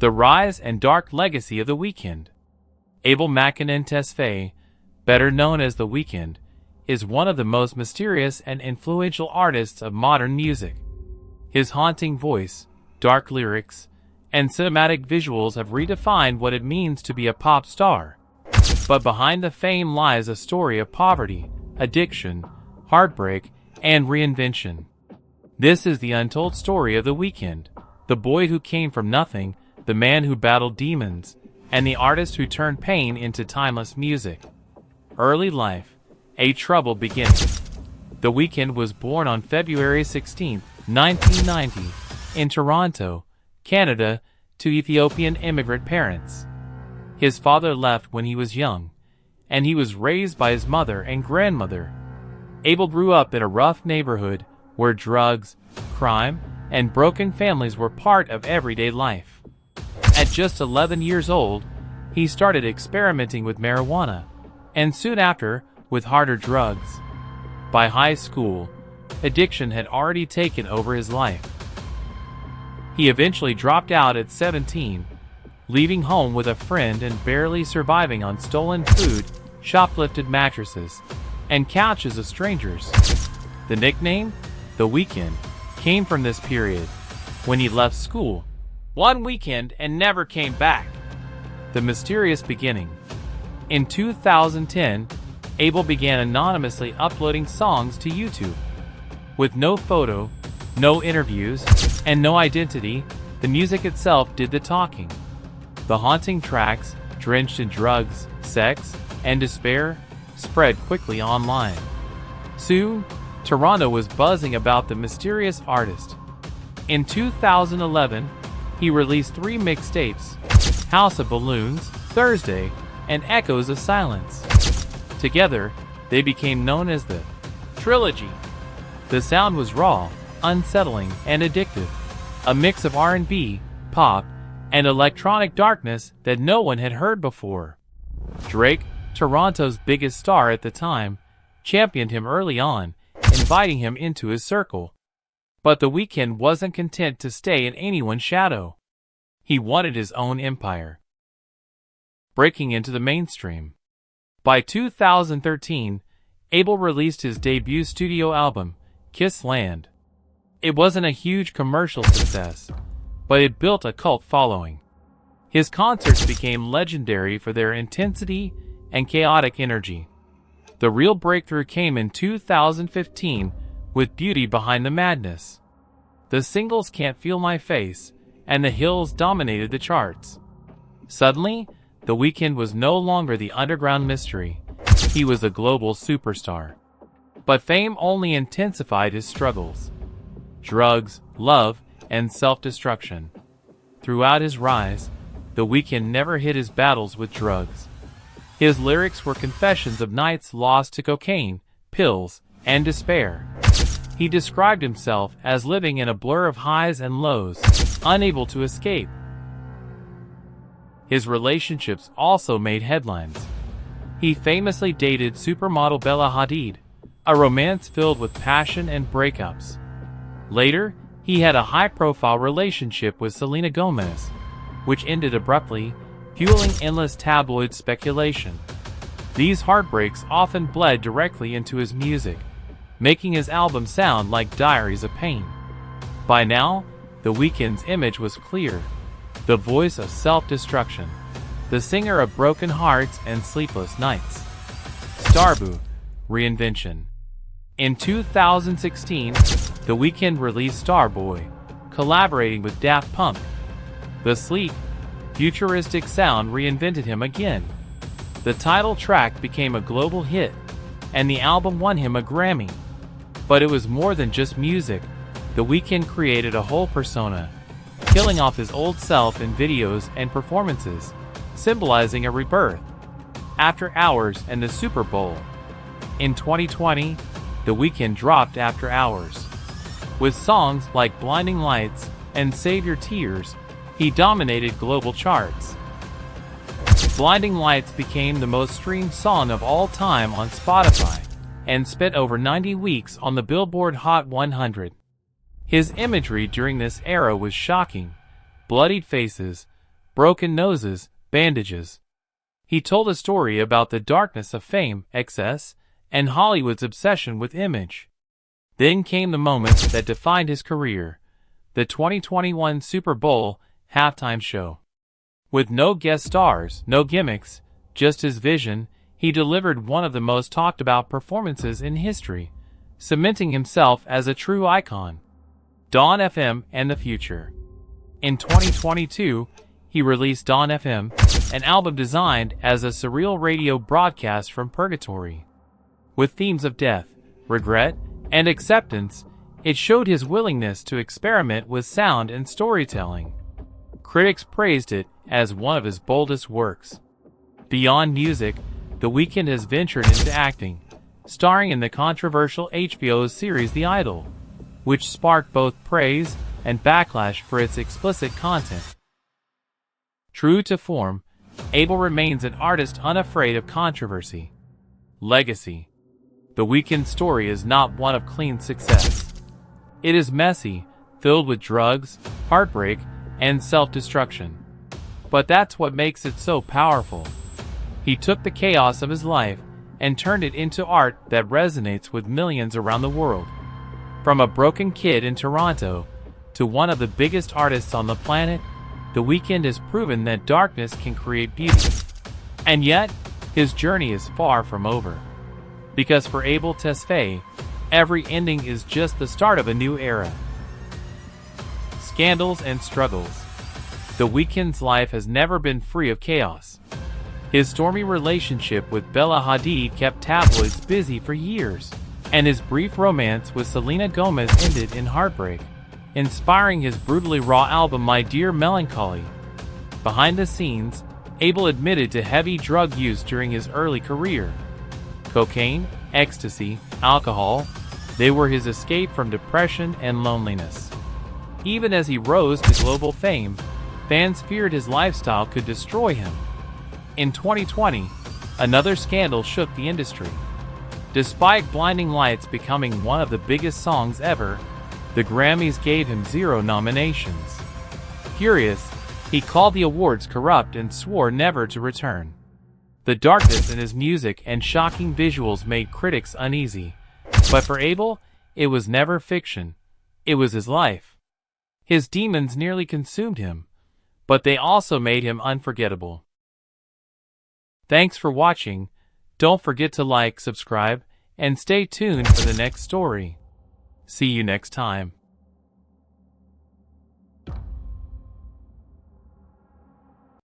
The rise and dark legacy of The Weeknd. Abel Tesfaye, better known as The Weeknd, is one of the most mysterious and influential artists of modern music. His haunting voice, dark lyrics, and cinematic visuals have redefined what it means to be a pop star. But behind the fame lies a story of poverty, addiction, heartbreak, and reinvention. This is the untold story of The Weeknd, the boy who came from nothing, the man who battled demons, and the artist who turned pain into timeless music. Early life, a troubled beginning. The Weeknd was born on February 16, 1990, in Toronto, Canada, to Ethiopian immigrant parents. His father left when he was young, and he was raised by his mother and grandmother. Abel grew up in a rough neighborhood where drugs, crime, and broken families were part of everyday life. At just 11 years old, he started experimenting with marijuana, and soon after, with harder drugs. By high school, addiction had already taken over his life. He eventually dropped out at 17, leaving home with a friend and barely surviving on stolen food, shoplifted mattresses, and couches of strangers. The nickname, The Weeknd, came from this period, when he left school one weekend and never came back. The mysterious beginning. In 2010, Abel began anonymously uploading songs to YouTube. With no photo, no interviews, and no identity, the music itself did the talking. The haunting tracks, drenched in drugs, sex, and despair, spread quickly online. Soon, Toronto was buzzing about the mysterious artist. In 2011, he released 3 mixtapes: House of Balloons, Thursday, and Echoes of Silence. Together, they became known as the Trilogy. The sound was raw, unsettling, and addictive, a mix of R&B, pop, and electronic darkness that no one had heard before. Drake, Toronto's biggest star at the time, championed him early on, inviting him into his circle. But The Weeknd wasn't content to stay in anyone's shadow. He wanted his own empire. Breaking into the mainstream. By 2013, Abel released his debut studio album, Kiss Land. It wasn't a huge commercial success, but it built a cult following. His concerts became legendary for their intensity and chaotic energy. The real breakthrough came in 2015 with Beauty Behind the Madness. The singles Can't Feel My Face and The Hills dominated the charts. Suddenly, The Weeknd was no longer the underground mystery. He was a global superstar. But fame only intensified his struggles. Drugs, love, and self-destruction. Throughout his rise, The Weeknd never hid his battles with drugs. His lyrics were confessions of nights lost to cocaine, pills, and despair. He described himself as living in a blur of highs and lows, unable to escape. His relationships also made headlines. He famously dated supermodel Bella Hadid, a romance filled with passion and breakups. Later, he had a high-profile relationship with Selena Gomez, which ended abruptly, fueling endless tabloid speculation. These heartbreaks often bled directly into his music, making his album sound like diaries of pain. By now, The Weeknd's image was clear: the voice of self-destruction, the singer of broken hearts and sleepless nights. Starboy, reinvention. In 2016, The Weeknd released Starboy, collaborating with Daft Punk. The sleek, futuristic sound reinvented him again. The title track became a global hit, and the album won him a Grammy. But it was more than just music. The Weeknd created a whole persona, killing off his old self in videos and performances, symbolizing a rebirth. After Hours and the Super Bowl. In 2020, The Weeknd dropped After Hours. With songs like Blinding Lights and Save Your Tears, he dominated global charts. Blinding Lights became the most streamed song of all time on Spotify, and spent over 90 weeks on the Billboard Hot 100. His imagery during this era was shocking: bloodied faces, broken noses, bandages. He told a story about the darkness of fame, excess, and Hollywood's obsession with image. Then came the moment that defined his career, the 2021 Super Bowl halftime show. With no guest stars, no gimmicks, just his vision, he delivered one of the most talked about performances in history, cementing himself as a true icon. Dawn FM and the Future. In 2022, he released Dawn FM, an album designed as a surreal radio broadcast from purgatory. With themes of death, regret, and acceptance, it showed his willingness to experiment with sound and storytelling. Critics praised it as one of his boldest works. Beyond music, The Weeknd has ventured into acting, starring in the controversial HBO series The Idol, which sparked both praise and backlash for its explicit content. True to form, Abel remains an artist unafraid of controversy. Legacy. The Weeknd's story is not one of clean success. It is messy, filled with drugs, heartbreak, and self-destruction. But that's what makes it so powerful. He took the chaos of his life and turned it into art that resonates with millions around the world. From a broken kid in Toronto to one of the biggest artists on the planet, The Weeknd has proven that darkness can create beauty. And yet, his journey is far from over. Because for Abel Tesfaye, every ending is just the start of a new era. Scandals and struggles. The Weeknd's life has never been free of chaos. His stormy relationship with Bella Hadid kept tabloids busy for years, and his brief romance with Selena Gomez ended in heartbreak, inspiring his brutally raw album My Dear Melancholy. Behind the scenes, Abel admitted to heavy drug use during his early career. Cocaine, ecstasy, alcohol, they were his escape from depression and loneliness. Even as he rose to global fame, fans feared his lifestyle could destroy him. In 2020, another scandal shook the industry. Despite Blinding Lights becoming one of the biggest songs ever, the Grammys gave him 0 nominations. Furious, he called the awards corrupt and swore never to return. The darkness in his music and shocking visuals made critics uneasy. But for Abel, it was never fiction. It was his life. His demons nearly consumed him, but they also made him unforgettable. Thanks for watching. Don't forget to like, subscribe, and stay tuned for the next story. See you next time.